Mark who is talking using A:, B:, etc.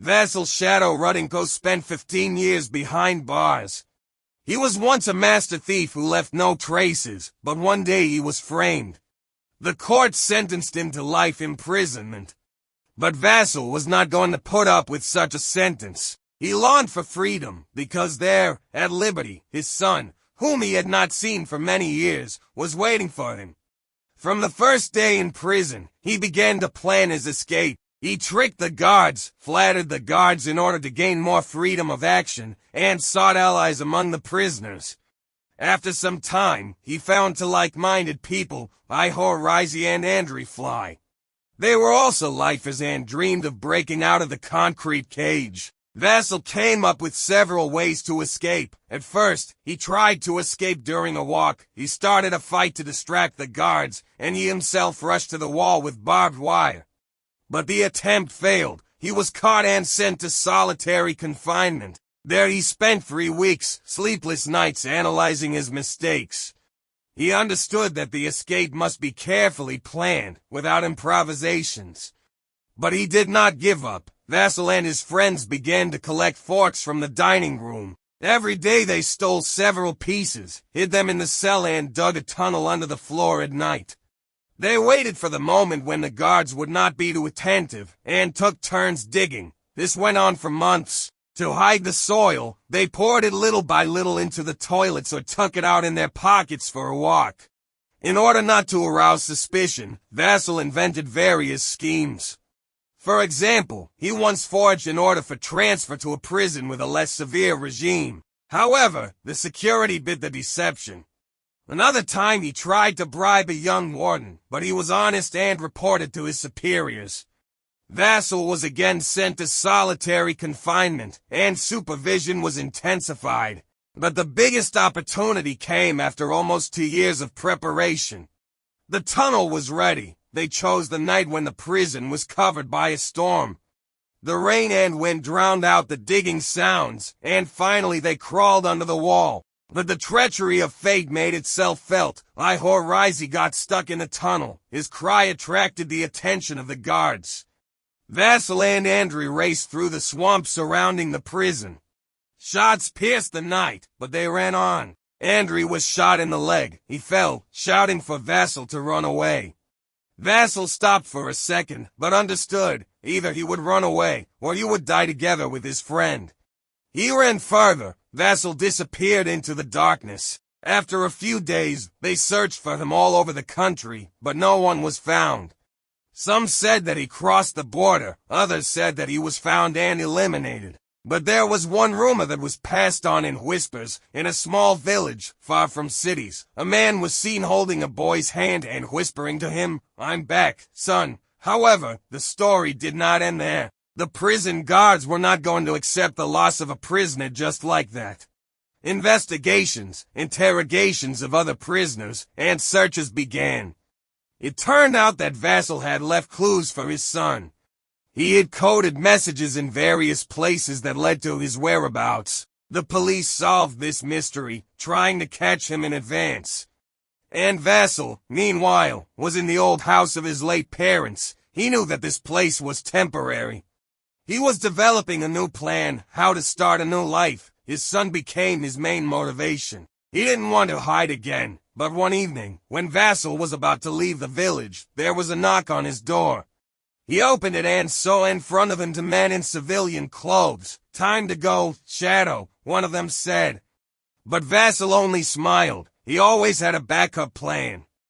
A: Vasil Shadow Rudinko spent 15 years behind bars. He was once a master thief who left no traces, but one day he was framed. The court sentenced him to life imprisonment. But Vasil was not going to put up with such a sentence. He longed for freedom, because there, at liberty, his son, whom he had not seen for many years, was waiting for him. From the first day in prison, he began to plan his escape. He tricked the guards, flattered the guards in order to gain more freedom of action, and sought allies among the prisoners. After some time, he found two like-minded people, Ihor Rizy and Andri Fly. They were also lifers and dreamed of breaking out of the concrete cage. Vasil came up with several ways to escape. At first, he tried to escape during a walk. He started a fight to distract the guards, and he himself rushed to the wall with barbed wire. But the attempt failed. He was caught and sent to solitary confinement. There he spent 3 weeks, sleepless nights analyzing his mistakes. He understood that the escape must be carefully planned, without improvisations. But he did not give up. Vasil and his friends began to collect forks from the dining room. Every day they stole several pieces, hid them in the cell and dug a tunnel under the floor at night. They waited for the moment when the guards would not be too attentive, and took turns digging. This went on for months. To hide the soil, they poured it little by little into the toilets or took it out in their pockets for a walk. In order not to arouse suspicion, Vasil invented various schemes. For example, he once forged an order for transfer to a prison with a less severe regime. However, the security bit the deception. Another time he tried to bribe a young warden, but he was honest and reported to his superiors. Vasil was again sent to solitary confinement, and supervision was intensified. But the biggest opportunity came after almost 2 years of preparation. The tunnel was ready. They chose the night when the prison was covered by a storm. The rain and wind drowned out the digging sounds, and finally they crawled under the wall. But the treachery of fate made itself felt. Ihor Rizy got stuck in the tunnel. His cry attracted the attention of the guards. Vasil and Andri raced through the swamp surrounding the prison. Shots pierced the night, but they ran on. Andri was shot in the leg. He fell, shouting for Vasil to run away. Vasil stopped for a second, but understood. Either he would run away, or he would die together with his friend. He ran further. Vasil disappeared into the darkness. After a few days, they searched for him all over the country, but no one was found. Some said that he crossed the border, others said that he was found and eliminated. But there was one rumor that was passed on in whispers. In a small village, far from cities, a man was seen holding a boy's hand and whispering to him, "I'm back, son." However, the story did not end there. The prison guards were not going to accept the loss of a prisoner just like that. Investigations, interrogations of other prisoners, and searches began. It turned out that Vasil had left clues for his son. He had coded messages in various places that led to his whereabouts. The police solved this mystery, trying to catch him in advance. And Vasil, meanwhile, was in the old house of his late parents. He knew that this place was temporary. He was developing a new plan, how to start a new life. His son became his main motivation. He didn't want to hide again. But one evening, when Vasil was about to leave the village, there was a knock on his door. He opened it and saw in front of him two men in civilian clothes. "Time to go, Shadow," one of them said. But Vasil only smiled. He always had a backup plan.